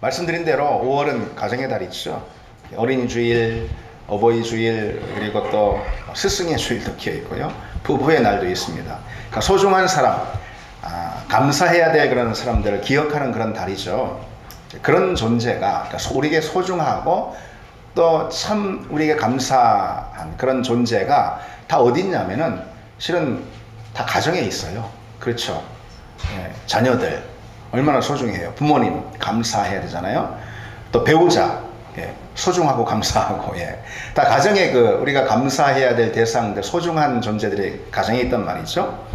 말씀드린 대로 5월은 가정의 달이죠. 어린이 주일, 어버이 주일, 그리고 또 스승의 주일도 끼어 있고요. 부부의 날도 있습니다. 그러니까 소중한 사람, 감사해야 될 그런 사람들을 기억하는 그런 달이죠. 그런 존재가 우리에게 소중하고 또 참 우리에게 감사한 그런 존재가 다 어디 있냐면은 실은 다 가정에 있어요. 그렇죠. 예, 자녀들 얼마나 소중해요. 부모님 감사해야 되잖아요. 또 배우자, 예, 소중하고 감사하고, 예, 다 가정에 우리가 감사해야 될 대상들, 소중한 존재들이 가정에 있단 말이죠.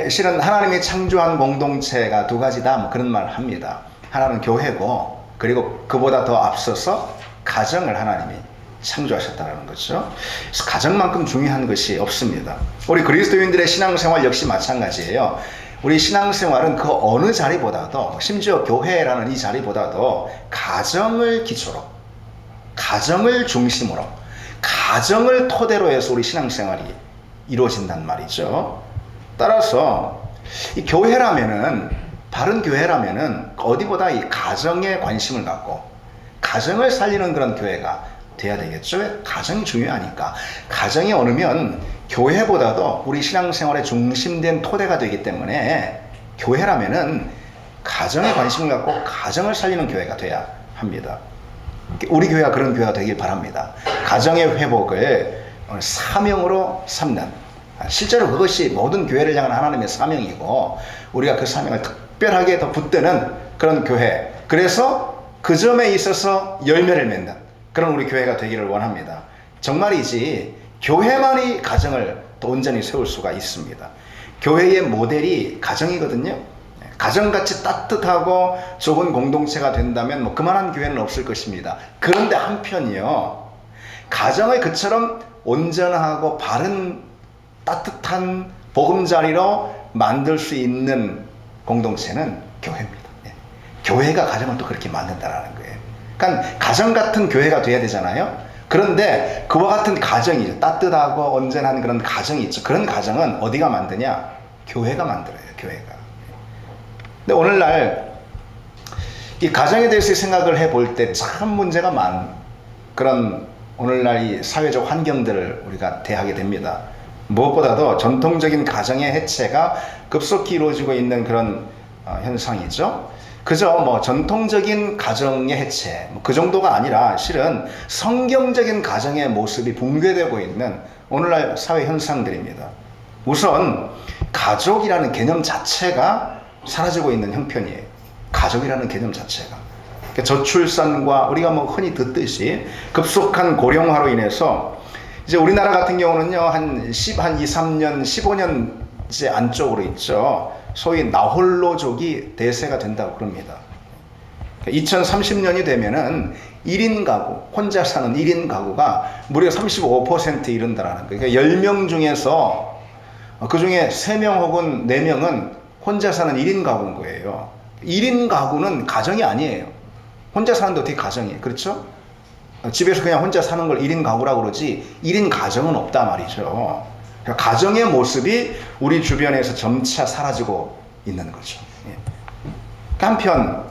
실은 하나님이 창조한 공동체가 두 가지다, 뭐 그런 말을 합니다. 하나는 교회고, 그리고 그보다 더 앞서서 가정을 하나님이 창조하셨다는 거죠. 그래서 가정만큼 중요한 것이 없습니다. 우리 그리스도인들의 신앙생활 역시 마찬가지예요. 우리 신앙생활은 그 어느 자리보다도, 심지어 교회라는 이 자리보다도 가정을 기초로, 가정을 중심으로, 가정을 토대로 해서 우리 신앙생활이 이루어진단 말이죠. 따라서 이 교회라면은, 바른 교회라면은 어디보다 이 가정에 관심을 갖고 가정을 살리는 그런 교회가 돼야 되겠죠. 왜? 가정이 중요하니까. 가정이 어느면 교회보다도 우리 신앙생활의 중심된 토대가 되기 때문에 교회라면은 가정에 관심을 갖고 가정을 살리는 교회가 돼야 합니다. 우리 교회가 그런 교회가 되길 바랍니다. 가정의 회복을 사명으로 삼는, 실제로 그것이 모든 교회를 향한 하나님의 사명이고 우리가 그 사명을 특별하게 더 붙드는 그런 교회, 그래서 그 점에 있어서 열매를 맺는 그런 우리 교회가 되기를 원합니다. 정말이지 교회만이 가정을 더 온전히 세울 수가 있습니다. 교회의 모델이 가정이거든요. 가정같이 따뜻하고 좋은 공동체가 된다면 뭐 그만한 교회는 없을 것입니다. 그런데 한편이요, 가정을 그처럼 온전하고 바른 따뜻한 보금자리로 만들 수 있는 공동체는 교회입니다. 교회가 가정을 또 그렇게 만든다는 거예요. 그러니까 가정 같은 교회가 돼야 되잖아요. 그런데 그와 같은 가정이죠. 따뜻하고 온전한 그런 가정이 있죠. 그런 가정은 어디가 만드냐? 교회가 만들어요. 교회가. 근데 오늘날 이 가정에 대해서 생각을 해볼 때 참 문제가 많은 그런 오늘날 이 사회적 환경들을 우리가 대하게 됩니다. 무엇보다도 전통적인 가정의 해체가 급속히 이루어지고 있는 그런 현상이죠. 그저 뭐 전통적인 가정의 해체, 그 정도가 아니라 실은 성경적인 가정의 모습이 붕괴되고 있는 오늘날 사회 현상들입니다. 우선 가족이라는 개념 자체가 사라지고 있는 형편이에요. 가족이라는 개념 자체가. 저출산과 우리가 뭐 흔히 듣듯이 급속한 고령화로 인해서 이제 우리나라 같은 경우는요, 한 2, 3년, 15년째 안쪽으로 있죠. 소위 나홀로족이 대세가 된다고 그럽니다. 2030년이 되면은 1인 가구, 혼자 사는 1인 가구가 무려 35% 이른다라는 거예요. 그러니까 10명 중에서 그 중에 3명 혹은 4명은 혼자 사는 1인 가구인 거예요. 1인 가구는 가정이 아니에요. 혼자 사는데 어떻게 가정이에요? 그렇죠? 집에서 그냥 혼자 사는 걸 1인 가구라고 그러지 1인 가정은 없다 말이죠. 그러니까 가정의 모습이 우리 주변에서 점차 사라지고 있는 거죠. 한편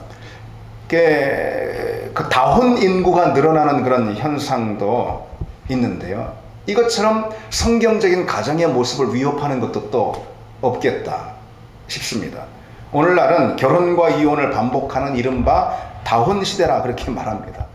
그 다혼 인구가 늘어나는 그런 현상도 있는데요. 이것처럼 성경적인 가정의 모습을 위협하는 것도 또 없겠다 싶습니다. 오늘날은 결혼과 이혼을 반복하는 이른바 다혼 시대라 그렇게 말합니다.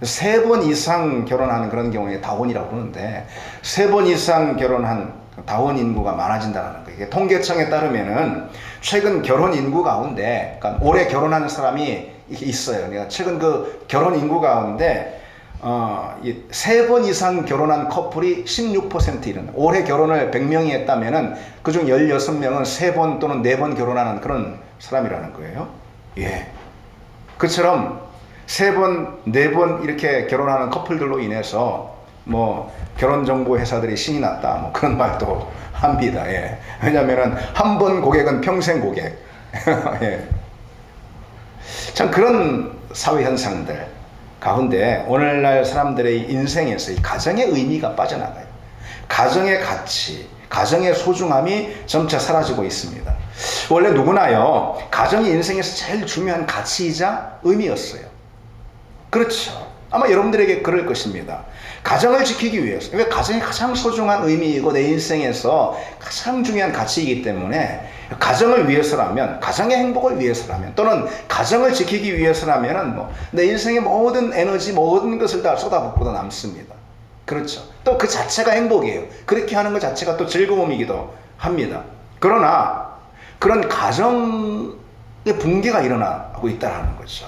3번 이상 결혼하는 그런 경우에 다혼이라고 그러는데 3번 이상 결혼한 다혼 인구가 많아진다는 거예요. 통계청에 따르면은 최근 결혼 인구 가운데, 그러니까 올해 결혼하는 사람이 있어요. 내가 최근 그 결혼 인구 가운데 3번 이상 결혼한 커플이 16% 이른다. 올해 결혼을 100명이 했다면은 그중 16명은 3번 또는 4번 결혼하는 그런 사람이라는 거예요. 예. 그처럼 3번, 4번 이렇게 결혼하는 커플들로 인해서 뭐 결혼정보 회사들이 신이 났다 뭐 그런 말도 합니다. 예. 왜냐면은 한 번 고객은 평생 고객. 예. 참 그런 사회 현상들 가운데 오늘날 사람들의 인생에서 이 가정의 의미가 빠져나가요. 가정의 가치, 가정의 소중함이 점차 사라지고 있습니다. 원래 누구나요, 가정이 인생에서 제일 중요한 가치이자 의미였어요. 그렇죠. 아마 여러분들에게 그럴 것입니다. 가정을 지키기 위해서, 왜 가정이 가장 소중한 의미이고 내 인생에서 가장 중요한 가치이기 때문에 가정을 위해서라면, 가정의 행복을 위해서라면, 또는 가정을 지키기 위해서라면 내 인생의 모든 에너지, 모든 것을 다 쏟아붓고도 남습니다. 그렇죠. 또 그 자체가 행복이에요. 그렇게 하는 것 자체가 또 즐거움이기도 합니다. 그러나 그런 가정의 붕괴가 일어나고 있다는 거죠.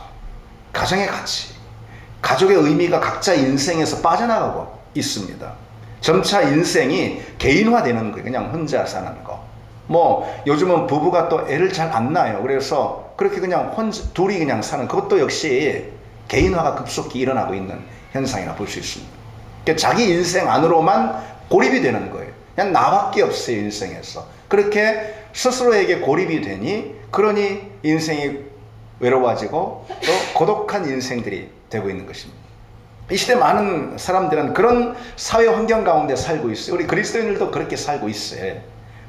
가정의 가치, 가족의 의미가 각자 인생에서 빠져나가고 있습니다. 점차 인생이 개인화되는 거예요. 그냥 혼자 사는 거. 요즘은 부부가 또 애를 잘 안 낳아요. 그래서 그렇게 그냥 둘이 그냥 사는, 그것도 역시 개인화가 급속히 일어나고 있는 현상이라 볼 수 있습니다. 그러니까 자기 인생 안으로만 고립이 되는 거예요. 그냥 나밖에 없어요, 인생에서. 그렇게 스스로에게 고립이 되니, 그러니 인생이 외로워지고 또 고독한 인생들이 되고 있는 것입니다. 이 시대 많은 사람들은 그런 사회 환경 가운데 살고 있어요. 우리 그리스도인들도 그렇게 살고 있어요.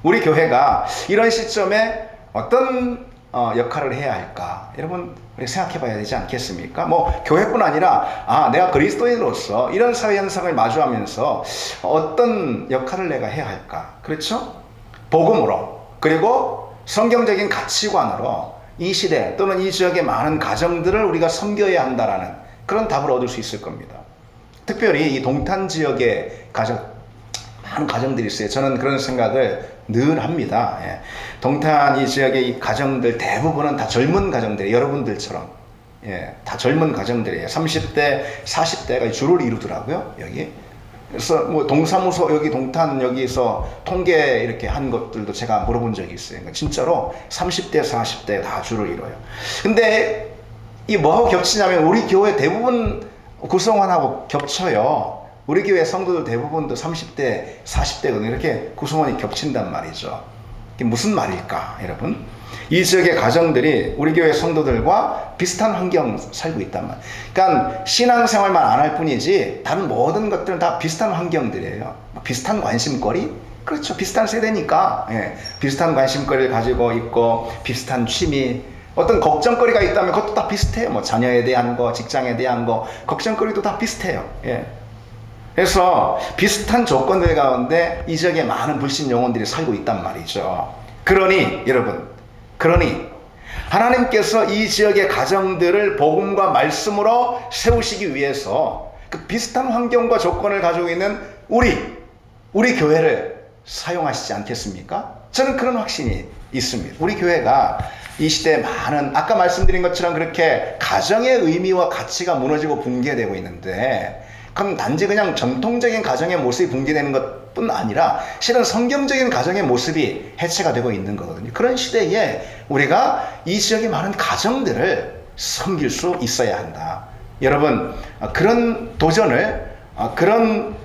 우리 교회가 이런 시점에 어떤 역할을 해야 할까? 여러분, 우리 생각해 봐야 되지 않겠습니까? 교회뿐 아니라, 내가 그리스도인으로서 이런 사회 현상을 마주하면서 어떤 역할을 내가 해야 할까? 그렇죠? 복음으로, 그리고 성경적인 가치관으로 이 시대 또는 이 지역의 많은 가정들을 우리가 섬겨야 한다라는 그런 답을 얻을 수 있을 겁니다. 특별히 이 동탄 지역의 많은 가정들이 있어요. 저는 그런 생각을 늘 합니다. 동탄 이 지역의 이 가정들 대부분은 다 젊은 가정들이에요. 여러분들처럼. 다 젊은 가정들이에요. 30대, 40대가 줄을 이루더라고요, 여기. 그래서 동사무소 여기 동탄 여기서 통계 이렇게 한 것들도 제가 물어본 적이 있어요. 그러니까 진짜로 30대, 40대 다 줄을 이뤄요. 근데 이 뭐하고 겹치냐면 우리 교회 대부분 구성원하고 겹쳐요. 우리 교회 성도들 대부분도 30대, 40대거든요. 이렇게 구성원이 겹친단 말이죠. 이게 무슨 말일까, 여러분? 이 지역의 가정들이 우리 교회 성도들과 비슷한 환경 살고 있단 말이에요. 그러니까 신앙생활만 안 할 뿐이지 다른 모든 것들은 다 비슷한 환경들이에요. 비슷한 관심거리? 그렇죠. 비슷한 세대니까. 비슷한 관심거리를 가지고 있고 비슷한 취미, 어떤 걱정거리가 있다면 그것도 다 비슷해요. 자녀에 대한 거, 직장에 대한 거, 걱정거리도 다 비슷해요. 그래서 비슷한 조건들 가운데 이 지역에 많은 불신 영혼들이 살고 있단 말이죠. 그러니 여러분, 하나님께서 이 지역의 가정들을 복음과 말씀으로 세우시기 위해서 그 비슷한 환경과 조건을 가지고 있는 우리 교회를 사용하시지 않겠습니까? 저는 그런 확신이 있습니다. 우리 교회가 이 시대에 많은, 아까 말씀드린 것처럼 그렇게 가정의 의미와 가치가 무너지고 붕괴되고 있는데, 그럼 단지 그냥 전통적인 가정의 모습이 붕괴되는 것뿐 아니라 실은 성경적인 가정의 모습이 해체가 되고 있는 거거든요. 그런 시대에 우리가 이 지역의 많은 가정들을 섬길 수 있어야 한다. 여러분, 그런 도전을, 그런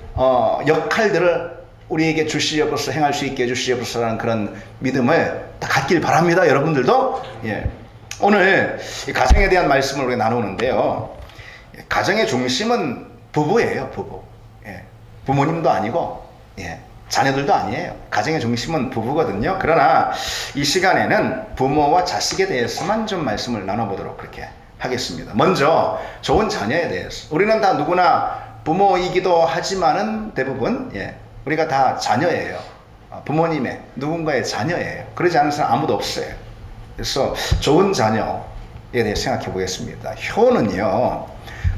역할들을 우리에게 주시옵소서, 행할 수 있게 해주시옵소서라는 그런 믿음을 다 갖길 바랍니다. 여러분들도. 오늘 이 가정에 대한 말씀을 우리가 나누는데요. 가정의 중심은 부부예요, 부부. 부모님도 아니고, 자녀들도 아니에요. 가정의 중심은 부부거든요. 그러나 이 시간에는 부모와 자식에 대해서만 좀 말씀을 나눠보도록 그렇게 하겠습니다. 먼저 좋은 자녀에 대해서. 우리는 다 누구나 부모이기도 하지만은 대부분 우리가 다 자녀예요. 부모님의 누군가의 자녀예요. 그러지 않은 사람 아무도 없어요. 그래서 좋은 자녀에 대해 생각해 보겠습니다. 효는요,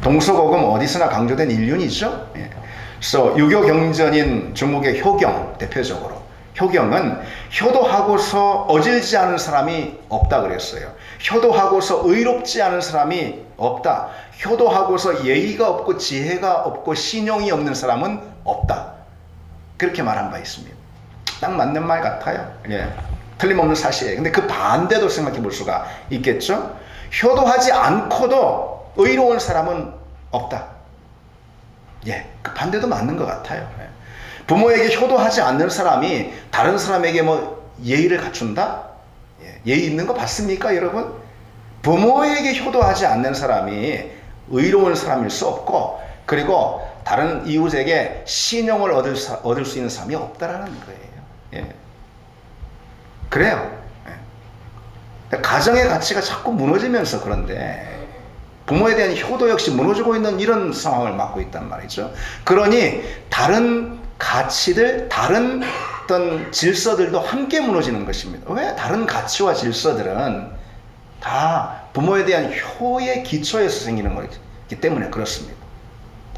동서고금 어디서나 강조된 인륜이죠. 그래서 유교 경전인 중국의 효경, 대표적으로 효경은 효도하고서 어질지 않은 사람이 없다 그랬어요. 효도하고서 의롭지 않은 사람이 없다. 효도하고서 예의가 없고 지혜가 없고 신용이 없는 사람은 없다. 그렇게 말한 바 있습니다. 딱 맞는 말 같아요. 틀림없는 사실이에요. 근데 그 반대도 생각해 볼 수가 있겠죠. 효도하지 않고도 의로운 사람은 없다. 그 반대도 맞는 것 같아요. 부모에게 효도하지 않는 사람이 다른 사람에게 예의를 갖춘다? 예의 있는 거 봤습니까, 여러분? 부모에게 효도하지 않는 사람이 의로운 사람일 수 없고, 그리고 다른 이웃에게 신용을 얻을 수 있는 사람이 없다라는 거예요. 그래요. 가정의 가치가 자꾸 무너지면서 그런데 부모에 대한 효도 역시 무너지고 있는 이런 상황을 맞고 있단 말이죠. 그러니 다른 가치들, 다른 어떤 질서들도 함께 무너지는 것입니다. 왜? 다른 가치와 질서들은 다 부모에 대한 효의 기초에서 생기는 거기 때문에 그렇습니다.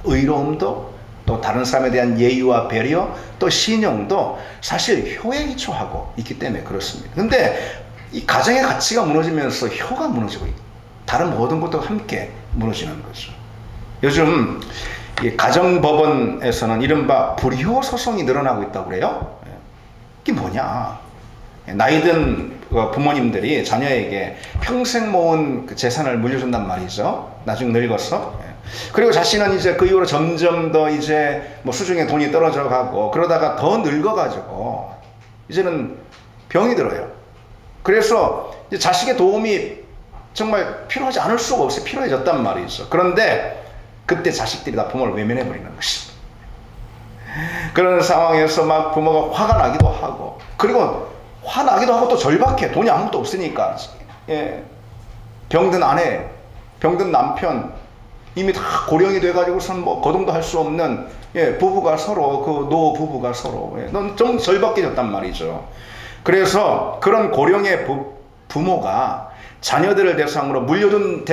의로움도 또 다른 사람에 대한 예의와 배려 또 신용도 사실 효에 기초하고 있기 때문에 그렇습니다. 근데 이 가정의 가치가 무너지면서 효가 무너지고 있고 다른 모든 것도 함께 무너지는 거죠. 요즘 이 가정법원에서는 이른바 불효 소송이 늘어나고 있다고 그래요. 이게 뭐냐? 나이 든 부모님들이 자녀에게 평생 모은 그 재산을 물려준단 말이죠. 나중에 늙어서. 그리고 자신은 이제 그 이후로 점점 더 이제 뭐 수중에 돈이 떨어져 가고 그러다가 더 늙어가지고 이제는 병이 들어요. 그래서 이제 자식의 도움이 정말 필요하지 않을 수가 없어요. 필요해졌단 말이죠. 그런데 그때 자식들이 다 부모를 외면해버리는 것입니다. 그런 상황에서 막 부모가 화가 나기도 하고 그리고 화나기도 하고 또 절박해. 돈이 아무것도 없으니까. 예. 병든 아내, 병든 남편, 이미 다 고령이 돼가지고선 뭐 거동도 할 수 없는 부부가 서로 그 노 부부가 서로 넌 좀 절박해졌단 말이죠. 그래서 그런 고령의 부모가 자녀들을 대상으로 물려준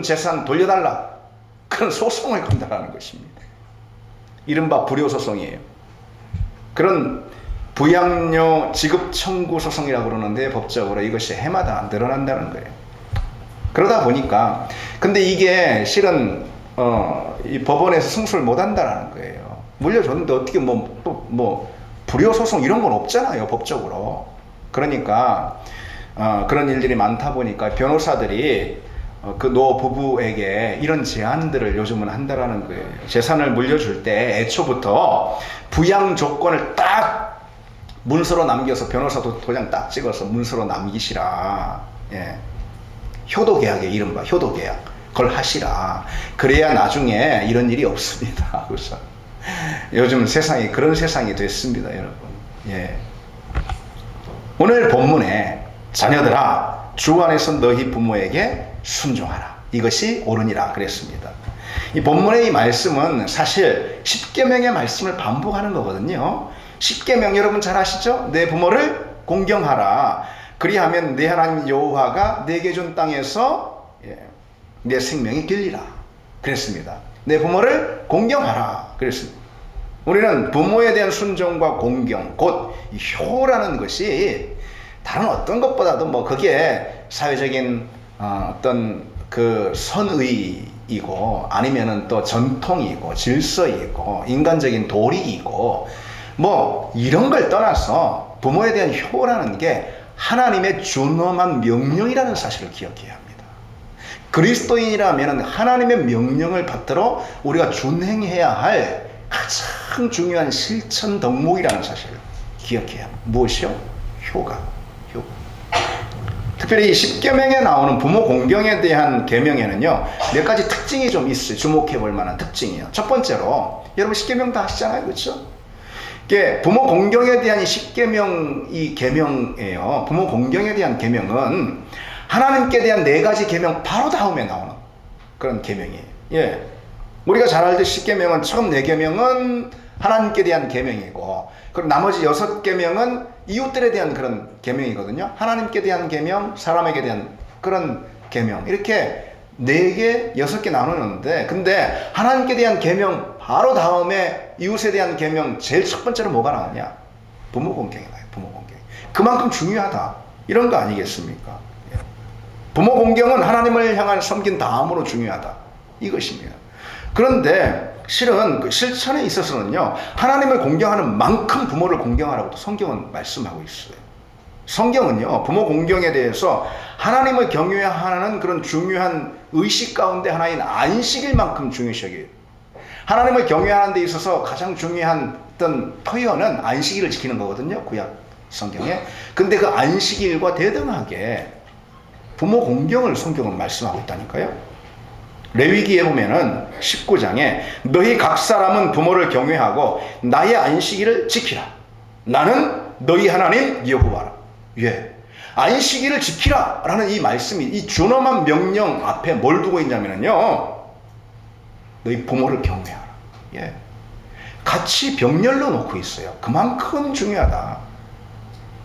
재산 돌려달라 그런 소송을 건다라는 것입니다. 이른바 불효소송이에요. 그런 부양료 지급 청구 소송이라고 그러는데 법적으로 이것이 해마다 늘어난다는 거예요. 그러다 보니까 근데 이게 실은 이 법원에서 승소를 못 한다는 거예요. 물려줬는데 어떻게 뭐 불효소송 이런 건 없잖아요, 법적으로. 그러니까 그런 일들이 많다 보니까 변호사들이 그 노 부부에게 이런 제안들을 요즘은 한다라는 거예요. 재산을 물려줄 때 애초부터 부양 조건을 딱 문서로 남겨서 변호사도 도장 딱 찍어서 문서로 남기시라. 예. 효도계약에 이른바 효도계약 그걸 하시라. 그래야 나중에 이런 일이 없습니다. 그래서 요즘 세상이 그런 세상이 됐습니다, 여러분. 예. 오늘 본문에 자녀들아 주 안에서 너희 부모에게 순종하라. 이것이 옳으니라 그랬습니다. 이 본문의 이 말씀은 사실 십계명의 말씀을 반복하는 거거든요. 십계명 여러분 잘 아시죠? 내 부모를 공경하라. 그리하면 내 하나님 여호와가 내게 준 땅에서 내 생명이 길리라 그랬습니다. 내 부모를 공경하라 그랬습니다. 우리는 부모에 대한 순종과 공경 곧 효라는 것이 다른 어떤 것보다도 뭐 그게 사회적인 어떤 그 선의이고 아니면은 또 전통이고 질서이고 인간적인 도리이고 뭐 이런 걸 떠나서 부모에 대한 효라는 게 하나님의 준엄한 명령이라는 사실을 기억해야 합니다. 그리스도인이라면 하나님의 명령을 받들어 우리가 준행해야 할 가장 중요한 실천 덕목이라는 사실을 기억해야 합니다. 무엇이요? 효가. 특별히 이 십계명에 나오는 부모 공경에 대한 계명에는요 몇 가지 특징이 좀 있어요. 주목해 볼 만한 특징이요. 첫 번째로 여러분 십계명 다 아시잖아요, 그렇죠? 이게 부모 공경에 대한 이 십계명 이 계명이에요. 부모 공경에 대한 계명은 하나님께 대한 네 가지 계명 바로 다음에 나오는 그런 계명이에요. 예, 우리가 잘 알듯이 십계명은 처음 네 계명은 하나님께 대한 계명이고, 그리고 나머지 6계명은 이웃들에 대한 그런 계명이거든요. 하나님께 대한 계명, 사람에게 대한 그런 계명, 이렇게 4개, 6개 나누는데, 근데 하나님께 대한 계명 바로 다음에 이웃에 대한 계명 제일 첫 번째로 뭐가 나오냐? 부모 공경이 나와요. 부모 공경. 그만큼 중요하다, 이런 거 아니겠습니까? 부모 공경은 하나님을 향한 섬긴 다음으로 중요하다, 이것입니다. 그런데 실은 그 실천에 있어서는요, 하나님을 공경하는 만큼 부모를 공경하라고 성경은 말씀하고 있어요. 성경은요, 부모 공경에 대해서 하나님을 경외해야 하는 그런 중요한 의식 가운데 하나인 안식일만큼 중요시 여겨요. 하나님을 경외하는 데 있어서 가장 중요한 어떤 표현은 안식일을 지키는 거거든요, 구약 성경에. 근데 그 안식일과 대등하게 부모 공경을 성경은 말씀하고 있다니까요. 레위기에 보면은 19장에 너희 각 사람은 부모를 경외하고 나의 안식일을 지키라. 나는 너희 하나님 여호와라. 예. 안식일을 지키라 라는 이 말씀이 이 준엄한 명령 앞에 뭘 두고 있냐면요, 너희 부모를 경외하라. 예. 같이 병렬로 놓고 있어요. 그만큼 중요하다.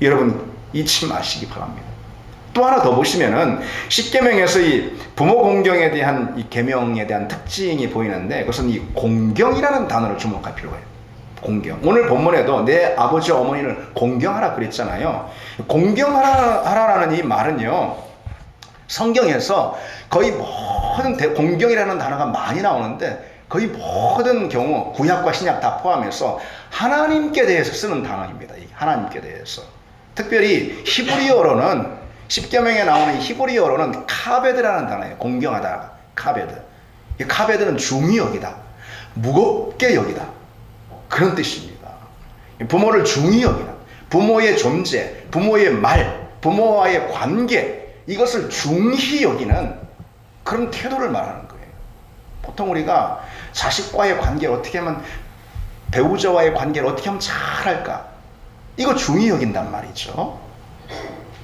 여러분 잊지 마시기 바랍니다. 또 하나 더 보시면은 십계명에서 이 부모 공경에 대한 이 계명에 대한 특징이 보이는데, 그것은 이 공경이라는 단어를 주목할 필요가 있어요. 공경. 오늘 본문에도 내 아버지 어머니를 공경하라 그랬잖아요. 공경하라라는 이 말은요, 성경에서 거의 모든 공경이라는 단어가 많이 나오는데 거의 모든 경우 구약과 신약 다 포함해서 하나님께 대해서 쓰는 단어입니다. 하나님께 대해서. 특별히 히브리어로는, 십계명에 나오는 히브리어로는 카베드라는 단어예요. 공경하다. 카베드. 이 카베드는 중히 여기다. 무겁게 여기다. 그런 뜻입니다. 부모를 중히 여기다. 부모의 존재, 부모의 말, 부모와의 관계, 이것을 중히 여기는 그런 태도를 말하는 거예요. 보통 우리가 자식과의 관계를 어떻게 하면, 배우자와의 관계를 어떻게 하면 잘할까, 이거 중히 여긴단 말이죠.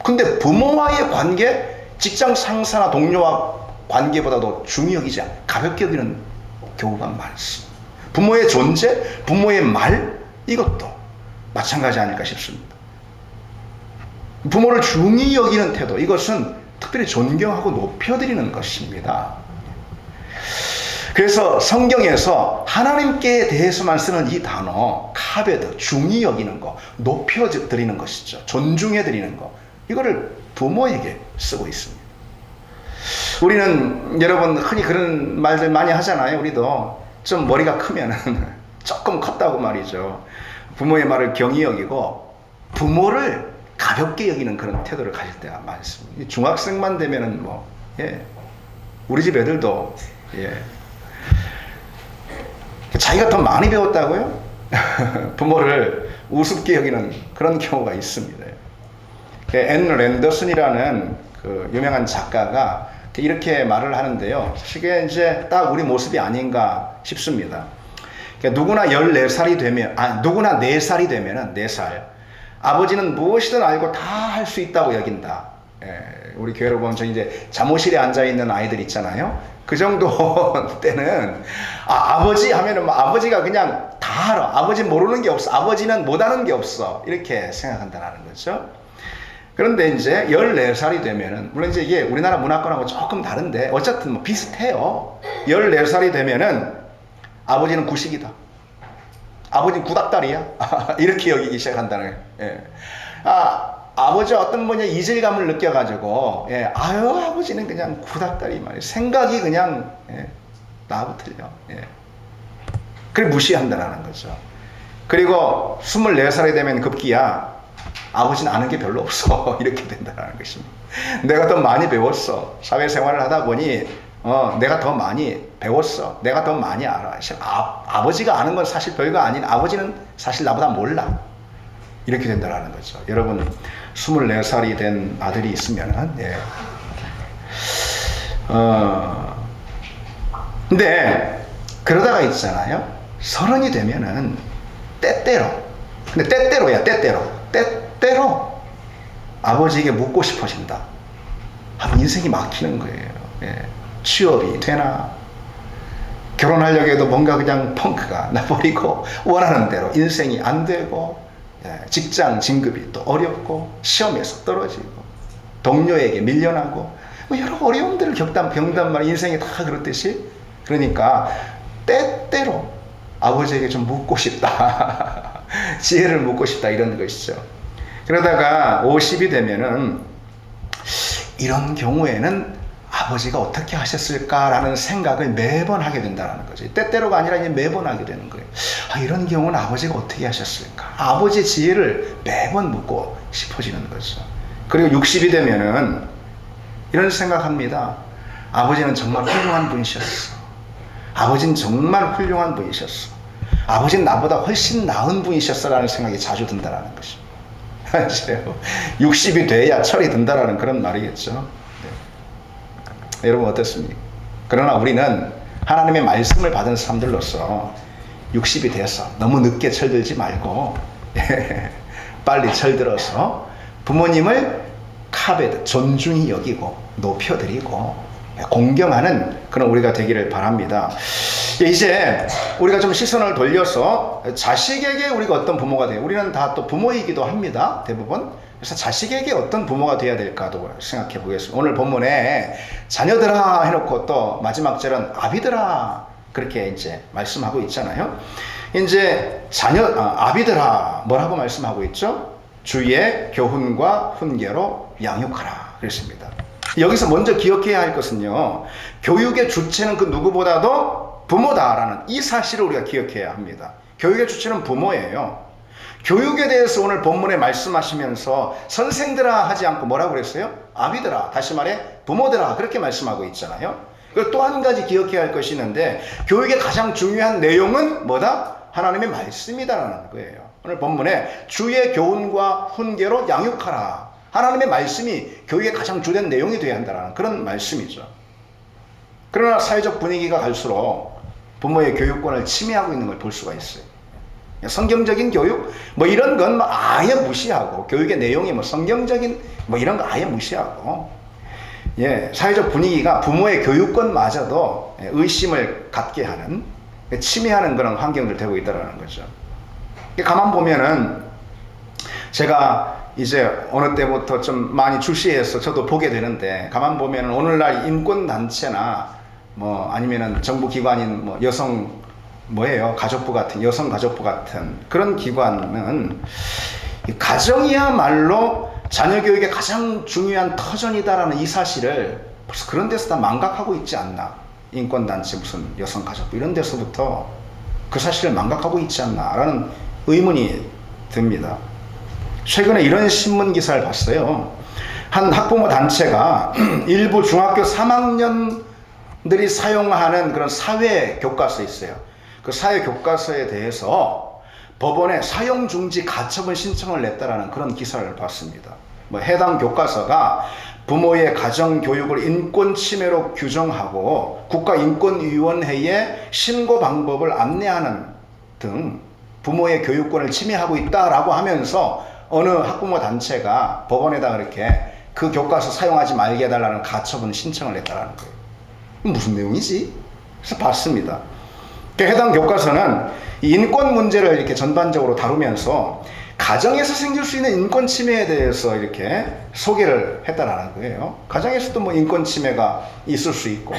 근데 부모와의 관계, 직장 상사나 동료와 관계보다도 중히 여기지 않아요. 가볍게 여기는 경우가 많습니다. 부모의 존재, 부모의 말, 이것도 마찬가지 아닐까 싶습니다. 부모를 중히 여기는 태도, 이것은 특별히 존경하고 높여드리는 것입니다. 그래서 성경에서 하나님께 대해서만 쓰는 이 단어 카베드, 중히 여기는 거, 높여드리는 것이죠. 존중해드리는 거, 이거를 부모에게 쓰고 있습니다. 우리는 여러분 흔히 그런 말들 많이 하잖아요. 우리도 좀 머리가 크면은 조금 컸다고 말이죠, 부모의 말을 경히 여기고 부모를 가볍게 여기는 그런 태도를 가질 때가 많습니다. 중학생만 되면은 뭐, 예, 우리 집 애들도, 예, 자기가 더 많이 배웠다고요? 부모를 우습게 여기는 그런 경우가 있습니다. 앤 랜더슨이라는 그 유명한 작가가 이렇게 말을 하는데요, 이게 이제 딱 우리 모습이 아닌가 싶습니다. 누구나 14살이 되면, 누구나 4살이 되면은, 4살, 아버지는 무엇이든 알고 다 할 수 있다고 여긴다. 예, 우리 교회로 보면 저 이제 잠옷실에 앉아 있는 아이들 있잖아요. 그 정도 때는 아버지 하면은 아버지가 그냥 다 알아. 아버지 모르는 게 없어. 아버지는 못하는 게 없어. 이렇게 생각한다는 거죠. 그런데 이제 14살이 되면은, 물론 이제 이게 우리나라 문화권하고 조금 다른데 어쨌든 뭐 비슷해요. 14살이 되면은 아버지는 구식이다. 아버지는 구닥다리야. 이렇게 여기기 시작한다는 거예요. 예. 아버지 어떤 분이 이질감을 느껴가지고, 예, 아유, 아버지는 그냥 구닥다리 말이에요. 생각이 그냥, 예, 나하고 틀려. 예. 그래 무시한다는 거죠. 그리고 24살이 되면 급기야 아버지는 아는 게 별로 없어. 이렇게 된다는 것입니다. 내가 더 많이 배웠어. 사회생활을 하다 보니 내가 더 많이 배웠어. 내가 더 많이 알아. 아버지가 아는 건 사실 별거 아닌, 아버지는 사실 나보다 몰라. 이렇게 된다는 거죠. 여러분 24살이 된 아들이 있으면은, 예. 근데 그러다가 있잖아요. 30이 되면은 때때로, 근데 때때로 아버지에게 묻고 싶어진다. 하면 인생이 막히는 거예요. 예. 취업이 되나, 결혼하려고 해도 뭔가 그냥 펑크가 나버리고, 원하는 대로 인생이 안 되고, 예. 직장 진급이 또 어렵고, 시험에서 떨어지고, 동료에게 밀려나고, 뭐 여러 어려움들을 겪단 말이야. 인생이 다 그렇듯이. 그러니까 때때로 아버지에게 좀 묻고 싶다. 지혜를 묻고 싶다, 이런 것이죠. 그러다가 50이 되면은 이런 경우에는 아버지가 어떻게 하셨을까라는 생각을 매번 하게 된다는 거죠. 때때로가 아니라 이제 매번 하게 되는 거예요. 이런 경우는 아버지가 어떻게 하셨을까? 아버지의 지혜를 매번 묻고 싶어지는 거죠. 그리고 60이 되면은 이런 생각합니다. 아버지는 정말 훌륭한 분이셨어. 아버지는 정말 훌륭한 분이셨어. 아버지는 나보다 훨씬 나은 분이셨어라는 생각이 자주 든다는 것입니다. 60이 돼야 철이 든다라는 그런 말이겠죠. 네. 여러분 어떻습니까? 그러나 우리는 하나님의 말씀을 받은 사람들로서 60이 돼서 너무 늦게 철들지 말고 빨리 철들어서 부모님을 카베드, 존중히 여기고 높여드리고 공경하는 그런 우리가 되기를 바랍니다. 이제 우리가 좀 시선을 돌려서 자식에게 우리가 어떤 부모가 돼요? 우리는 다 또 부모이기도 합니다, 대부분. 그래서 자식에게 어떤 부모가 돼야 될까도 생각해 보겠습니다. 오늘 본문에 자녀들아 해놓고 또 마지막 절은 아비들아 그렇게 이제 말씀하고 있잖아요. 이제 아비들아 뭐라고 말씀하고 있죠? 주의 교훈과 훈계로 양육하라 그랬습니다. 여기서 먼저 기억해야 할 것은요, 교육의 주체는 그 누구보다도 부모다라는 이 사실을 우리가 기억해야 합니다. 교육의 주체는 부모예요. 교육에 대해서 오늘 본문에 말씀하시면서 선생들아 하지 않고 뭐라고 그랬어요? 아비들아, 다시 말해 부모들아 그렇게 말씀하고 있잖아요. 그리고 또 한 가지 기억해야 할 것이 있는데, 교육의 가장 중요한 내용은 뭐다? 하나님의 말씀이다라는 거예요. 오늘 본문에 주의 교훈과 훈계로 양육하라, 하나님의 말씀이 교육의 가장 주된 내용이 되어야 한다는 그런 말씀이죠. 그러나 사회적 분위기가 갈수록 부모의 교육권을 침해하고 있는 걸 볼 수가 있어요. 성경적인 교육 뭐 이런 건 아예 무시하고, 교육의 내용이 뭐 성경적인 뭐 이런 거 아예 무시하고, 사회적 분위기가 부모의 교육권마저도 의심을 갖게 하는, 침해하는 그런 환경들 되고 있다는 거죠. 가만 보면은 제가 이제 어느 때부터 좀 많이 주시해서 저도 보게 되는데, 가만 보면은 오늘날 인권단체나 뭐 아니면은 정부기관인 뭐 가족부 같은, 여성가족부 같은 그런 기관은 가정이야말로 자녀교육의 가장 중요한 터전이다라는 이 사실을 벌써 그런 데서 다 망각하고 있지 않나. 인권단체 무슨 여성가족부 이런 데서부터 그 사실을 망각하고 있지 않나라는 의문이 듭니다. 최근에 이런 신문 기사를 봤어요. 한 학부모 단체가 일부 중학교 3학년들이 사용하는 그런 사회 교과서 있어요. 그 사회 교과서에 대해서 법원에 사용중지 가처분 신청을 냈다라는 그런 기사를 봤습니다. 뭐 해당 교과서가 부모의 가정교육을 인권침해로 규정하고 국가인권위원회에 신고 방법을 안내하는 등 부모의 교육권을 침해하고 있다라고 하면서 어느 학부모 단체가 법원에다 그렇게 그 교과서 사용하지 말게 해달라는 가처분 신청을 냈다라는 거예요. 무슨 내용이지? 그래서 봤습니다. 해당 교과서는 인권 문제를 이렇게 전반적으로 다루면서 가정에서 생길 수 있는 인권 침해에 대해서 이렇게 소개를 했다라는 거예요. 가정에서도 뭐 인권 침해가 있을 수 있고,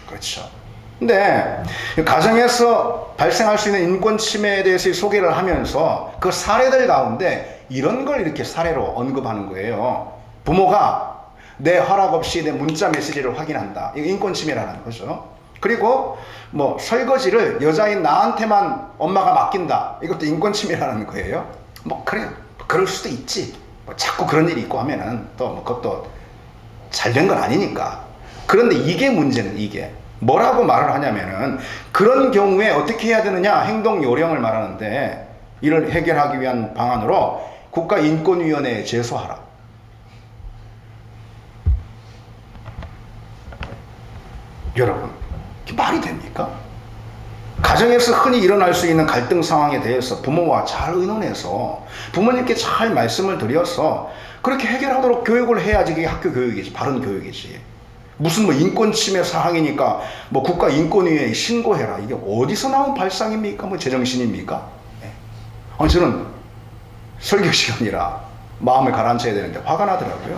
그렇죠. 근데 가정에서 발생할 수 있는 인권 침해에 대해서 소개를 하면서 그 사례들 가운데 이런 걸 이렇게 사례로 언급하는 거예요. 부모가 내 허락 없이 내 문자 메시지를 확인한다. 이거 인권 침해라는 거죠. 그리고 뭐 설거지를 여자인 나한테만 엄마가 맡긴다. 이것도 인권 침해라는 거예요. 뭐 그래, 그럴 수도 있지. 뭐 자꾸 그런 일이 있고 하면은 또 뭐 그것도 잘된 건 아니니까. 그런데 이게 문제는 이게 뭐라고 말을 하냐면은, 그런 경우에 어떻게 해야 되느냐, 행동 요령을 말하는데, 이를 해결하기 위한 방안으로 국가인권위원회에 제소하라. 여러분, 이게 말이 됩니까? 가정에서 흔히 일어날 수 있는 갈등 상황에 대해서 부모와 잘 의논해서 부모님께 잘 말씀을 드려서 그렇게 해결하도록 교육을 해야지 그게 학교 교육이지, 바른 교육이지. 무슨 뭐 인권 침해 사항이니까 뭐 국가인권위원회에 신고해라. 이게 어디서 나온 발상입니까? 뭐 제정신입니까? 저는 설교 시간이라 마음을 가라앉혀야 되는데 화가 나더라고요.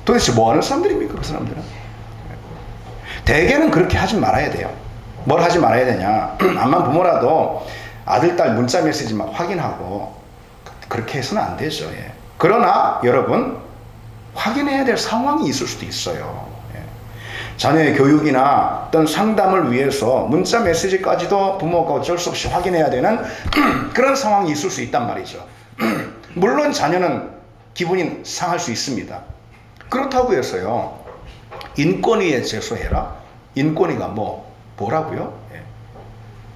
도대체 뭐 하는 사람들입니까? 그 사람들은. 대개는 그렇게 하지 말아야 돼요. 뭘 하지 말아야 되냐, 암만 부모라도 아들, 딸 문자 메시지만 확인하고 그렇게 해서는 안 되죠. 그러나 여러분, 확인해야 될 상황이 있을 수도 있어요. 자녀의 교육이나 어떤 상담을 위해서 문자 메시지까지도 부모가 어쩔 수 없이 확인해야 되는 그런 상황이 있을 수 있단 말이죠. 물론 자녀는 기분이 상할 수 있습니다. 그렇다고 해서요, 인권위에 제소해라. 인권위가 뭐라고요?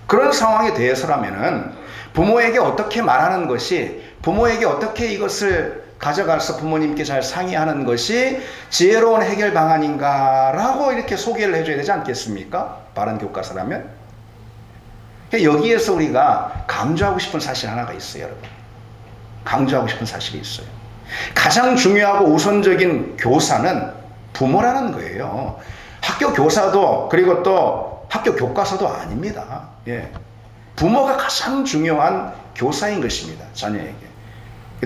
그런 상황에 대해서라면은 부모에게 어떻게 말하는 것이, 부모에게 어떻게 이것을 가져가서 부모님께 잘 상의하는 것이 지혜로운 해결 방안인가라고 이렇게 소개를 해줘야 되지 않겠습니까? 바른 교과서라면. 여기에서 우리가 강조하고 싶은 사실 하나가 있어요, 여러분. 강조하고 싶은 사실이 있어요. 가장 중요하고 우선적인 교사는 부모라는 거예요. 학교 교사도 그리고 또 학교 교과서도 아닙니다. 예. 부모가 가장 중요한 교사인 것입니다. 자녀에게.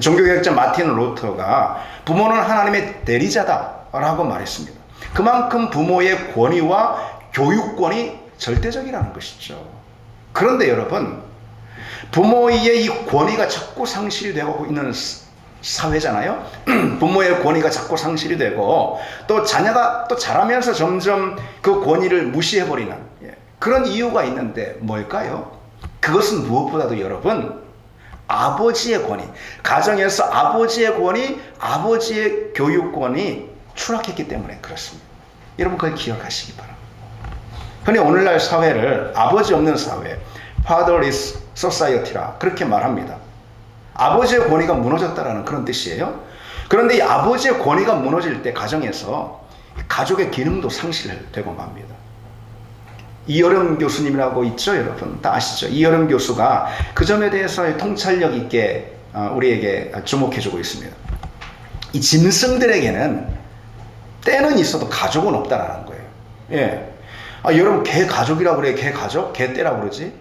종교개혁자 마틴 루터가 부모는 하나님의 대리자다라고 말했습니다. 그만큼 부모의 권위와 교육권이 절대적이라는 것이죠. 그런데 여러분, 부모의 이 권위가 자꾸 상실이 되고 있는 사회잖아요. 부모의 권위가 자꾸 상실이 되고 또 자녀가 또 자라면서 점점 그 권위를 무시해버리는 그런 이유가 있는데 뭘까요? 그것은 무엇보다도 여러분, 아버지의 권위, 가정에서 아버지의 권위, 아버지의 교육권이 추락했기 때문에 그렇습니다. 여러분 그걸 기억하시기 바랍니다. 흔히 오늘날 사회를 아버지 없는 사회, fatherless society라 그렇게 말합니다. 아버지의 권위가 무너졌다라는 그런 뜻이에요. 그런데 이 아버지의 권위가 무너질 때 가정에서 가족의 기능도 상실되고 맙니다. 이여름 교수님이라고 있죠, 여러분 다 아시죠? 이여름 교수가 그 점에 대해서 통찰력 있게 우리에게 주목해주고 있습니다. 이 짐승들에게는 때는 있어도 가족은 없다라는 거예요. 예. 여러분 개 가족이라고 그래? 개 가족? 개떼라고 그러지?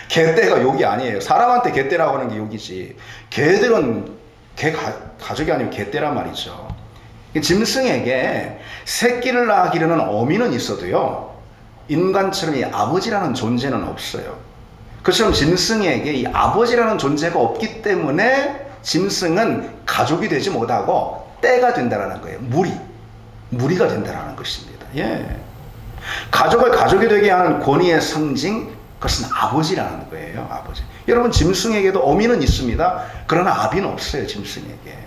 개떼가 욕이 아니에요. 사람한테 개떼라고 하는 게 욕이지. 개들은 가족이 아니고 개떼란 말이죠. 짐승에게 새끼를 낳기려는 어미는 있어도요, 인간처럼 이 아버지라는 존재는 없어요. 그처럼 짐승에게 이 아버지라는 존재가 없기 때문에 짐승은 가족이 되지 못하고 떼가 된다는 거예요. 무리가 된다는 것입니다. 예. 가족을 가족이 되게 하는 권위의 상징, 그것은 아버지라는 거예요. 아버지. 여러분 짐승에게도 어미는 있습니다. 그러나 아비는 없어요. 짐승에게.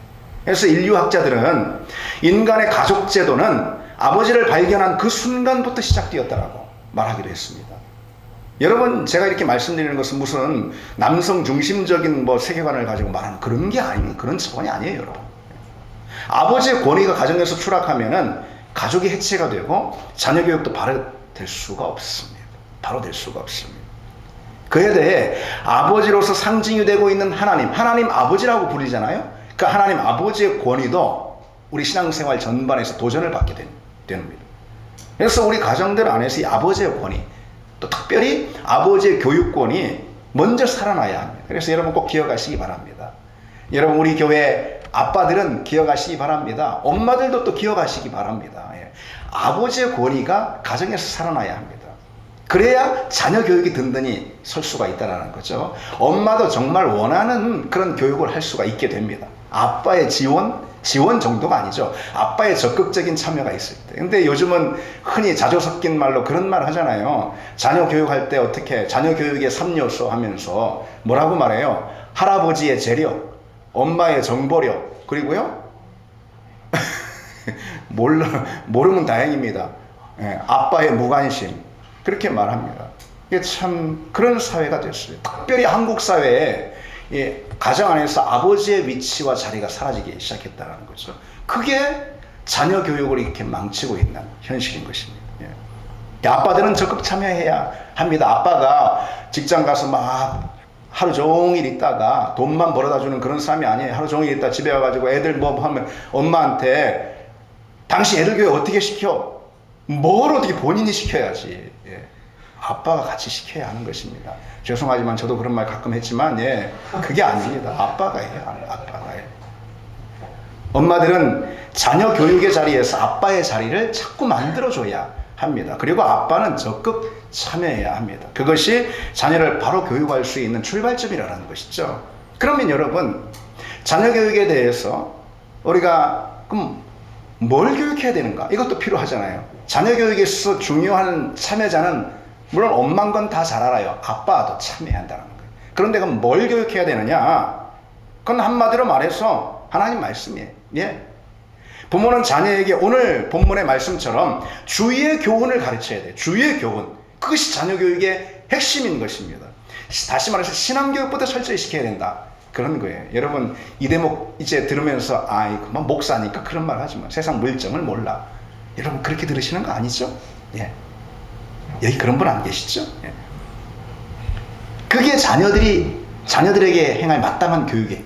그래서 인류학자들은 인간의 가족 제도는 아버지를 발견한 그 순간부터 시작되었다라고 말하기도 했습니다. 여러분 제가 이렇게 말씀드리는 것은 무슨 남성 중심적인 세계관을 가지고 말하는 그런 게 아닙니다. 그런 차원이 아니에요, 여러분. 아버지의 권위가 가정에서 추락하면은 가족이 해체가 되고 자녀 교육도 바로 될 수가 없습니다. 바로 될 수가 없습니다. 그에 대해 아버지로서 상징이 되고 있는 하나님 아버지라고 부르잖아요. 그 하나님 아버지의 권위도 우리 신앙생활 전반에서 도전을 받게 됩니다. 그래서 우리 가정들 안에서 이 아버지의 권위, 또 특별히 아버지의 교육권이 먼저 살아나야 합니다. 그래서 여러분 꼭 기억하시기 바랍니다. 여러분 우리 교회 아빠들은 기억하시기 바랍니다. 엄마들도 또 기억하시기 바랍니다. 예. 아버지의 권위가 가정에서 살아나야 합니다. 그래야 자녀 교육이 든든히 설 수가 있다는 거죠. 엄마도 정말 원하는 그런 교육을 할 수가 있게 됩니다. 아빠의 지원 정도가 아니죠. 아빠의 적극적인 참여가 있을 때. 근데 요즘은 흔히 자주 섞인 말로 그런 말 하잖아요. 자녀 교육할 때 어떻게 자녀 교육의 3요소 하면서 뭐라고 말해요? 할아버지의 재력, 엄마의 정보력, 그리고요 모르면 다행입니다. 예, 아빠의 무관심, 그렇게 말합니다. 이게 참 그런 사회가 됐어요. 특별히 한국 사회에 가정 안에서 아버지의 위치와 자리가 사라지기 시작했다는 거죠. 그게 자녀 교육을 이렇게 망치고 있는 현실인 것입니다. 예. 아빠들은 적극 참여해야 합니다. 아빠가 직장 가서 막 하루 종일 있다가 돈만 벌어다 주는 그런 사람이 아니에요. 하루 종일 있다 집에 와가지고 애들 뭐 하면 엄마한테 당신 애들 교육 어떻게 시켜? 뭘 어떻게 본인이 시켜야지. 예. 아빠가 같이 시켜야 하는 것입니다. 죄송하지만 저도 그런 말 가끔 했지만 예, 그게 아닙니다. 아빠가 해요. 아빠가 해요. 엄마들은 자녀 교육의 자리에서 아빠의 자리를 자꾸 만들어줘야 합니다. 그리고 아빠는 적극 참여해야 합니다. 그것이 자녀를 바로 교육할 수 있는 출발점이라는 것이죠. 그러면 여러분 자녀 교육에 대해서 우리가 그럼 뭘 교육해야 되는가? 이것도 필요하잖아요. 자녀 교육에 있어서 중요한 참여자는 물론 엄마인 건 다 잘 알아요. 아빠도 참여해야 한다는 거예요. 그런데 그럼 뭘 교육해야 되느냐? 그건 한마디로 말해서 하나님 말씀이에요. 예. 부모는 자녀에게 오늘 본문의 말씀처럼 주의 교훈을 가르쳐야 돼요. 주의 교훈. 그것이 자녀 교육의 핵심인 것입니다. 다시 말해서 신앙교육부터 철저히 시켜야 된다. 그런 거예요. 여러분 이 대목 이제 들으면서 아이고 목사니까 그런 말 하지만 세상 물정을 몰라. 여러분 그렇게 들으시는 거 아니죠? 예. 여기 그런 분 안 계시죠? 예. 그게 자녀들에게 행할 마땅한 교육의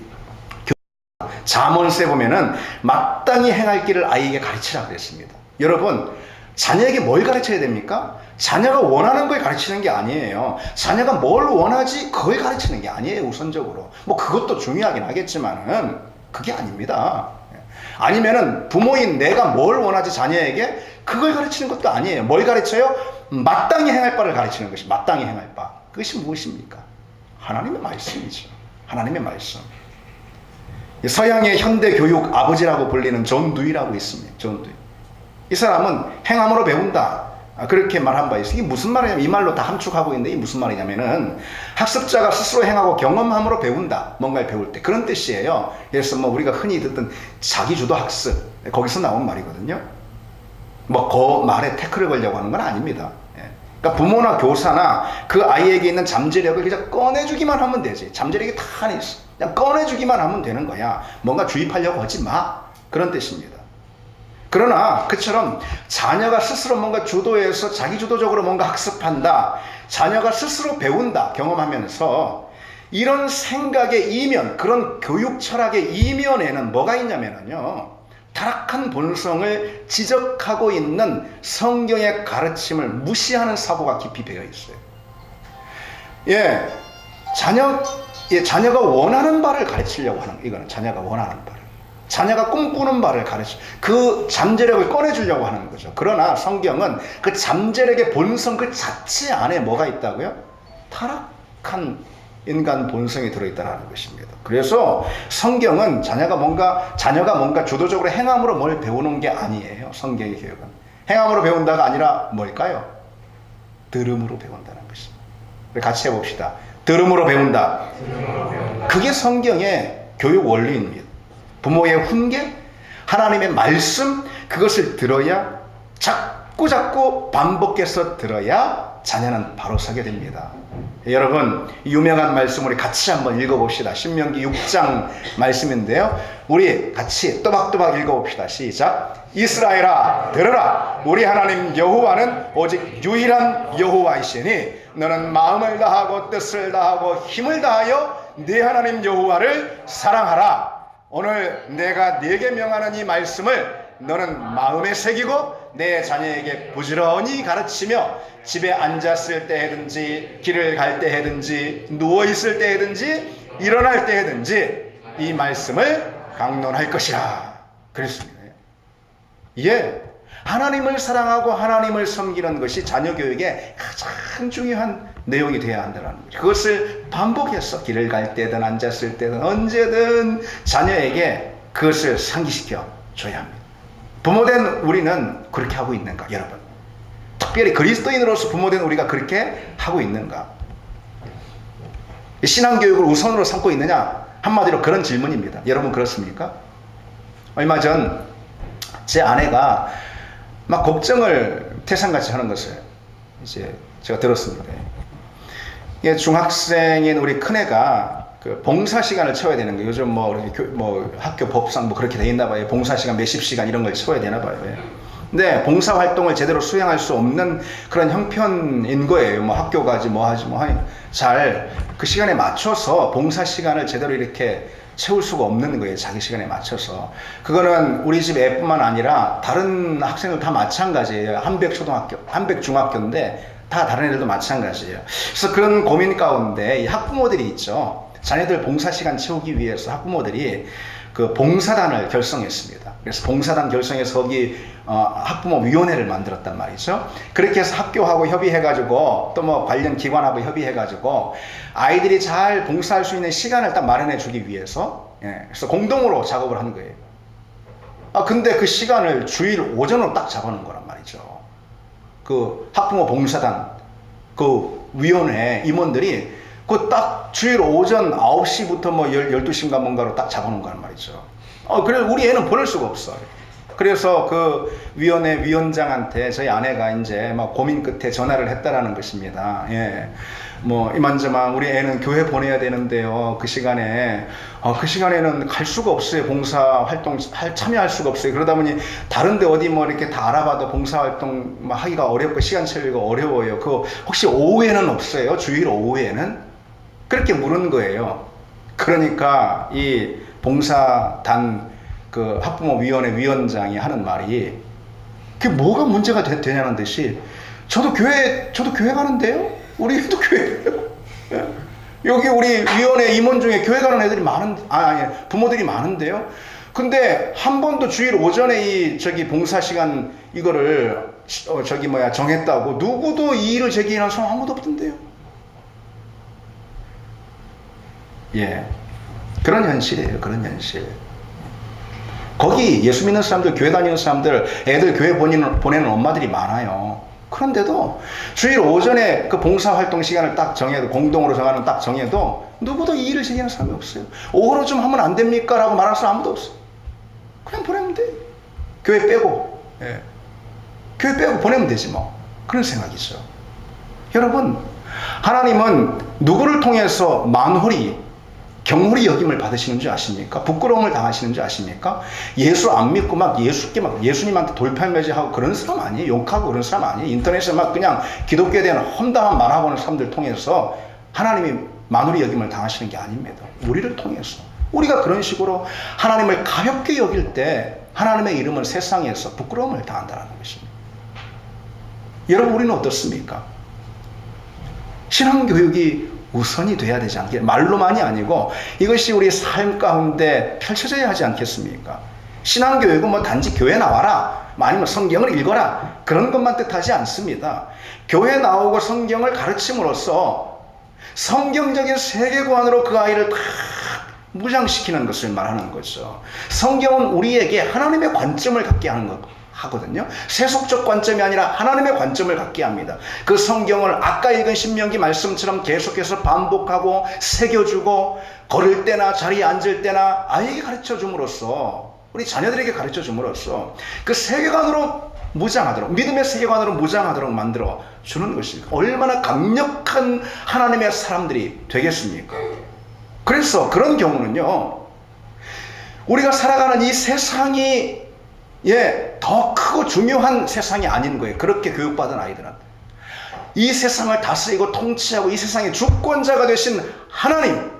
잠언서에 보면은 마땅히 행할 길을 아이에게 가르치라 그랬습니다. 여러분, 자녀에게 뭘 가르쳐야 됩니까? 자녀가 원하는 걸 가르치는 게 아니에요. 자녀가 뭘 원하지 그걸 가르치는 게 아니에요. 우선적으로 뭐 그것도 중요하긴 하겠지만은 그게 아닙니다. 아니면은 부모인 내가 뭘 원하지 자녀에게 그걸 가르치는 것도 아니에요. 뭘 가르쳐요? 마땅히 행할 바를 가르치는 것이 마땅히 행할 바. 그것이 무엇입니까? 하나님의 말씀이죠. 하나님의 말씀. 서양의 현대 교육 아버지라고 불리는 존 두이라고 있습니다. 존 두이. 이 사람은 행함으로 배운다. 그렇게 말한 바 있어요. 이게 무슨 말이냐면, 이 말로 다 함축하고 있는데, 이게 무슨 말이냐면은 학습자가 스스로 행하고 경험함으로 배운다. 뭔가를 배울 때. 그런 뜻이에요. 그래서 뭐 우리가 흔히 듣던 자기주도 학습, 거기서 나온 말이거든요. 뭐 그 말에 태클을 걸려고 하는 건 아닙니다. 그러니까 부모나 교사나 그 아이에게 있는 잠재력을 그냥 꺼내주기만 하면 되지. 잠재력이 다 안에 있어. 그냥 꺼내주기만 하면 되는 거야. 뭔가 주입하려고 하지 마. 그런 뜻입니다. 그러나 그처럼 자녀가 스스로 뭔가 주도해서 자기주도적으로 뭔가 학습한다. 자녀가 스스로 배운다. 경험하면서 이런 생각의 이면, 그런 교육 철학의 이면에는 뭐가 있냐면요. 타락한 본성을 지적하고 있는 성경의 가르침을 무시하는 사고가 깊이 배어 있어요. 자녀가 원하는 바를 가르치려고 하는, 이거는 자녀가 원하는 바를. 자녀가 꿈꾸는 바를 가르쳐 그 잠재력을 꺼내주려고 하는 거죠. 그러나 성경은 그 잠재력의 본성 그 자체 안에 뭐가 있다고요? 타락한 인간 본성이 들어있다는 것입니다. 그래서 성경은 자녀가 뭔가 주도적으로 행함으로 뭘 배우는 게 아니에요. 성경의 교육은 행함으로 배운다가 아니라 뭘까요? 들음으로 배운다는 것입니다. 같이 해봅시다. 들음으로 배운다. 그게 성경의 교육 원리입니다. 부모의 훈계, 하나님의 말씀, 그것을 들어야, 자꾸 반복해서 들어야 자녀는 바로 서게 됩니다. 여러분, 유명한 말씀 우리 같이 한번 읽어봅시다. 신명기 6장 말씀인데요. 우리 같이 또박또박 읽어봅시다. 시작. 이스라엘아 들으라. 우리 하나님 여호와는 오직 유일한 여호와이시니 너는 마음을 다하고 뜻을 다하고 힘을 다하여 네 하나님 여호와를 사랑하라. 오늘 내가 네게 명하는 이 말씀을 너는 마음에 새기고 내 자녀에게 부지런히 가르치며 집에 앉았을 때든지 길을 갈 때든지 누워있을 때든지 일어날 때든지 이 말씀을 강론할 것이라 그랬습니다. 예, 하나님을 사랑하고 하나님을 섬기는 것이 자녀 교육의 가장 중요한 내용이 되어야 한다는 거죠. 그것을 반복해서 길을 갈 때든 앉았을 때든 언제든 자녀에게 그것을 상기시켜 줘야 합니다. 부모된 우리는 그렇게 하고 있는가, 여러분? 특별히 그리스도인으로서 부모된 우리가 그렇게 하고 있는가? 신앙교육을 우선으로 삼고 있느냐? 한마디로 그런 질문입니다. 여러분 그렇습니까? 얼마 전 제 아내가 막 걱정을 태산같이 하는 것을 이제 제가 들었습니다. 이게 중학생인 우리 큰애가 그 봉사 시간을 채워야 되는 거예요. 요즘 뭐 학교 법상 뭐 그렇게 돼 있나 봐요. 봉사 시간 몇십 시간 이런 걸 채워야 되나 봐요. 근데 봉사 활동을 제대로 수행할 수 없는 그런 형편인 거예요. 뭐 학교 가지 뭐 하지 뭐 하니 잘 그 시간에 맞춰서 봉사 시간을 제대로 이렇게 채울 수가 없는 거예요. 자기 시간에 맞춰서. 그거는 우리 집 애뿐만 아니라 다른 학생들 다 마찬가지예요. 한백 중학교인데 다 다른 애들도 마찬가지예요. 그래서 그런 고민 가운데 이 학부모들이 있죠. 자녀들 봉사 시간 채우기 위해서 학부모들이 그 봉사단을 결성했습니다. 그래서 봉사단 결성해서 거기 학부모 위원회를 만들었단 말이죠. 그렇게 해서 학교하고 협의해가지고 또 뭐 관련 기관하고 협의해가지고 아이들이 잘 봉사할 수 있는 시간을 딱 마련해 주기 위해서 그래서 공동으로 작업을 하는 거예요. 근데 그 시간을 주일 오전으로 딱 잡아놓은 거란 말이죠. 그 학부모 봉사단 그 위원회 임원들이 그 딱 주일 오전 9시부터 뭐 12시인가 뭔가로 딱 잡아놓은 거란 말이죠. 그래 우리 애는 보낼 수가 없어. 그래서 그 위원회 위원장한테 저희 아내가 이제 막 고민 끝에 전화를 했다라는 것입니다. 예. 뭐 이만저만 우리 애는 교회 보내야 되는데요. 그 시간에는 갈 수가 없어요. 봉사 활동 참여할 수가 없어요. 그러다 보니 다른데 어디 뭐 이렇게 다 알아봐도 봉사 활동 하기가 어렵고 시간 채우기가 어려워요. 그 혹시 오후에는 없어요? 주일 오후에는? 그렇게 물은 거예요. 그러니까 이 봉사단 그 학부모위원회 위원장이 하는 말이 그게 뭐가 문제가 되냐는 듯이 저도 교회 가는데요? 우리 애도 교회예요. 여기 우리 위원회 임원 중에 교회 가는 애들이 부모들이 많은데요. 근데 한 번도 주일 오전에 이 봉사 시간 이거를 정했다고 누구도 이의를 제기하는 사람 아무도 없던데요. 예, 그런 현실이에요. 그런 현실. 거기 예수 믿는 사람들, 교회 다니는 사람들, 애들 교회 보내는 엄마들이 많아요. 그런데도 주일 오전에 그 봉사활동 시간을 딱 정해도, 공동으로 정하는 딱 정해도 누구도 이의를 제기하는 사람이 없어요. 오후로 좀 하면 안 됩니까? 라고 말할 사람 아무도 없어요. 그냥 보내면 돼. 교회 빼고. 예. 교회 빼고 보내면 되지 뭐. 그런 생각이죠. 여러분, 하나님은 누구를 통해서 경홀히 여김을 받으시는 줄 아십니까? 부끄러움을 당하시는 줄 아십니까? 예수 안 믿고 예수님한테 돌팔매질하고 그런 사람 아니에요. 욕하고 그런 사람 아니에요. 인터넷에 그냥 기독교에 대한 험담한 말하고 하는 사람들 통해서 하나님이 만홀히 여김을 당하시는 게 아닙니다. 우리를 통해서. 우리가 그런 식으로 하나님을 가볍게 여길 때 하나님의 이름은 세상에서 부끄러움을 당한다는 것입니다. 여러분, 우리는 어떻습니까? 신앙교육이 우선이 돼야 되지 않겠, 말로만이 아니고 이것이 우리 삶 가운데 펼쳐져야 하지 않겠습니까? 신앙교육은 단지 교회 나와라, 아니면 성경을 읽어라, 그런 것만 뜻하지 않습니다. 교회 나오고 성경을 가르침으로써 성경적인 세계관으로 그 아이를 다 무장시키는 것을 말하는 거죠. 성경은 우리에게 하나님의 관점을 갖게 하거든요. 세속적 관점이 아니라 하나님의 관점을 갖게 합니다. 그 성경을 아까 읽은 신명기 말씀처럼 계속해서 반복하고 새겨주고, 걸을 때나 자리에 앉을 때나 아이에게 가르쳐 줌으로써, 우리 자녀들에게 가르쳐 줌으로써 그 세계관으로 무장하도록, 믿음의 세계관으로 무장하도록 만들어 주는 것입니다. 얼마나 강력한 하나님의 사람들이 되겠습니까? 그래서 그런 경우는요, 우리가 살아가는 이 세상이 더 크고 중요한 세상이 아닌 거예요. 그렇게 교육받은 아이들은. 이 세상을 다스리고 통치하고 이 세상의 주권자가 되신 하나님,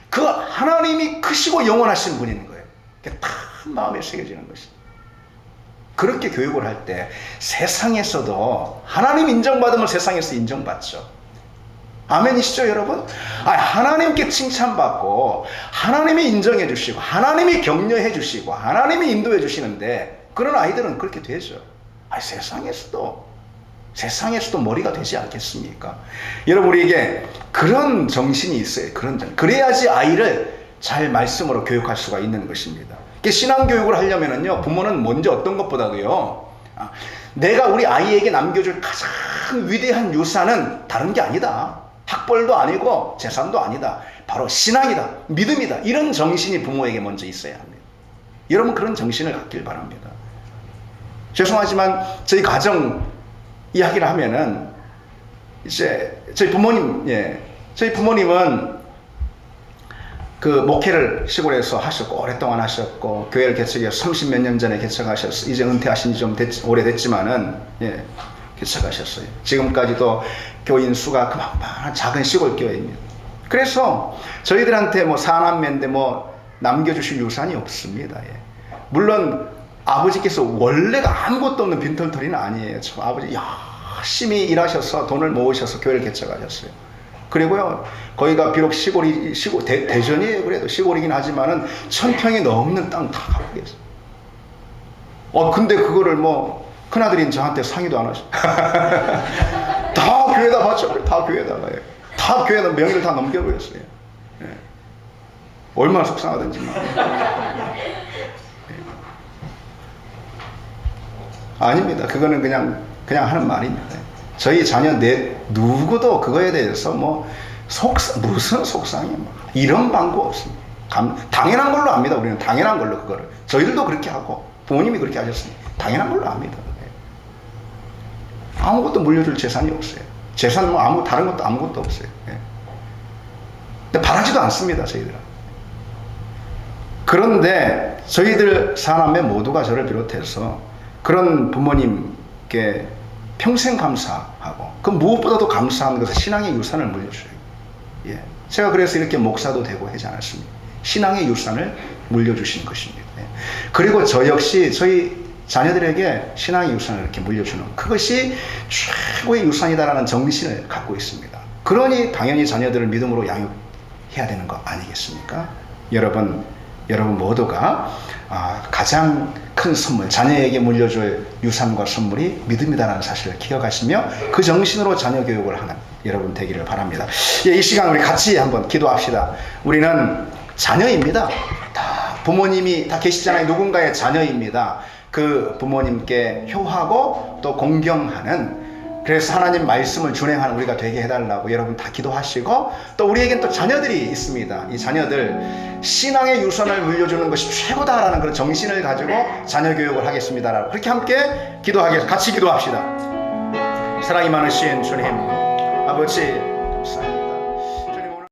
그 하나님이 크시고 영원하신 분인 거예요. 그게 다 마음에 새겨지는 것입니다. 그렇게 교육을 할 때 세상에서도 하나님 인정받으면 세상에서 인정받죠. 아멘이시죠, 여러분? 하나님께 칭찬받고 하나님이 인정해 주시고 하나님이 격려해 주시고 하나님이 인도해 주시는데 그런 아이들은 그렇게 되죠. 세상에서도 머리가 되지 않겠습니까? 여러분, 우리에게 그런 정신이 있어요. 그래야지 아이를 잘 말씀으로 교육할 수가 있는 것입니다. 신앙교육을 하려면요, 부모는 먼저 어떤 것보다도요, 내가 우리 아이에게 남겨줄 가장 위대한 유산은 다른 게 아니다. 학벌도 아니고 재산도 아니다. 바로 신앙이다, 믿음이다. 이런 정신이 부모에게 먼저 있어야 합니다. 여러분, 그런 정신을 갖길 바랍니다. 죄송하지만 저희 가정 이야기를 하면은 이제 저희 부모님은 그 목회를 시골에서 하셨고 오랫동안 하셨고 교회를 개척해서 30몇 년 전에 개척하셨어요. 이제 은퇴하신 지 좀 오래됐지만은 개척하셨어요. 지금까지도 교인 수가 그만한 작은 시골 교회입니다. 그래서 저희들한테 사남매인데 남겨주실 유산이 없습니다. 물론 아버지께서 원래가 아무것도 없는 빈털터리는 아니에요. 아버지 열심히 일하셔서 돈을 모으셔서 교회를 개척하셨어요. 그리고요, 거기가 비록 대전이에요. 그래도 시골이긴 하지만은 1000평이 넘는 땅 다 갖고 계세요. 근데 그거를 큰아들인 저한테 상의도 안 하셔. 다 교회에다 바쳐버려요. 다 교회에다가요. 다 교회에다 명의를 다 넘겨버렸어요. 얼마나 속상하든지. 아닙니다. 그거는 그냥 하는 말입니다. 저희 자녀 누구도 그거에 대해서 무슨 속상해. 이런 방법 없습니다. 당연한 걸로 압니다. 우리는 당연한 걸로 그거를. 저희들도 그렇게 하고 부모님이 그렇게 하셨으니 당연한 걸로 압니다. 아무것도 물려줄 재산이 없어요. 재산 다른 것도 아무것도 없어요. 근데 바라지도 않습니다, 저희들은. 그런데 저희들 사남매 모두가 저를 비롯해서 그런 부모님께 평생 감사하고 그 무엇보다도 감사한 것은 신앙의 유산을 물려줘요. 제가 그래서 이렇게 목사도 되고 하지 않았습니까? 신앙의 유산을 물려주신 것입니다. 그리고 저 역시 저희 자녀들에게 신앙의 유산을 이렇게 물려주는 그것이 최고의 유산이다라는 정신을 갖고 있습니다. 그러니 당연히 자녀들을 믿음으로 양육해야 되는 거 아니겠습니까? 여러분 모두가 가장 큰 선물, 자녀에게 물려줄 유산과 선물이 믿음이다라는 사실을 기억하시며 그 정신으로 자녀 교육을 하는 여러분 되기를 바랍니다. 이 시간 우리 같이 한번 기도합시다. 우리는 자녀입니다. 다 부모님이 다 계시잖아요. 누군가의 자녀입니다. 그 부모님께 효하고 또 공경하는, 그래서 하나님 말씀을 준행하는 우리가 되게 해달라고 여러분 다 기도하시고, 또 우리에겐 또 자녀들이 있습니다. 이 자녀들 신앙의 유산을 물려주는 것이 최고다라는 그런 정신을 가지고 자녀 교육을 하겠습니다라고 그렇게 함께 기도하겠습니다. 같이 기도합시다. 사랑이 많으신 주님 아버지, 감사합니다.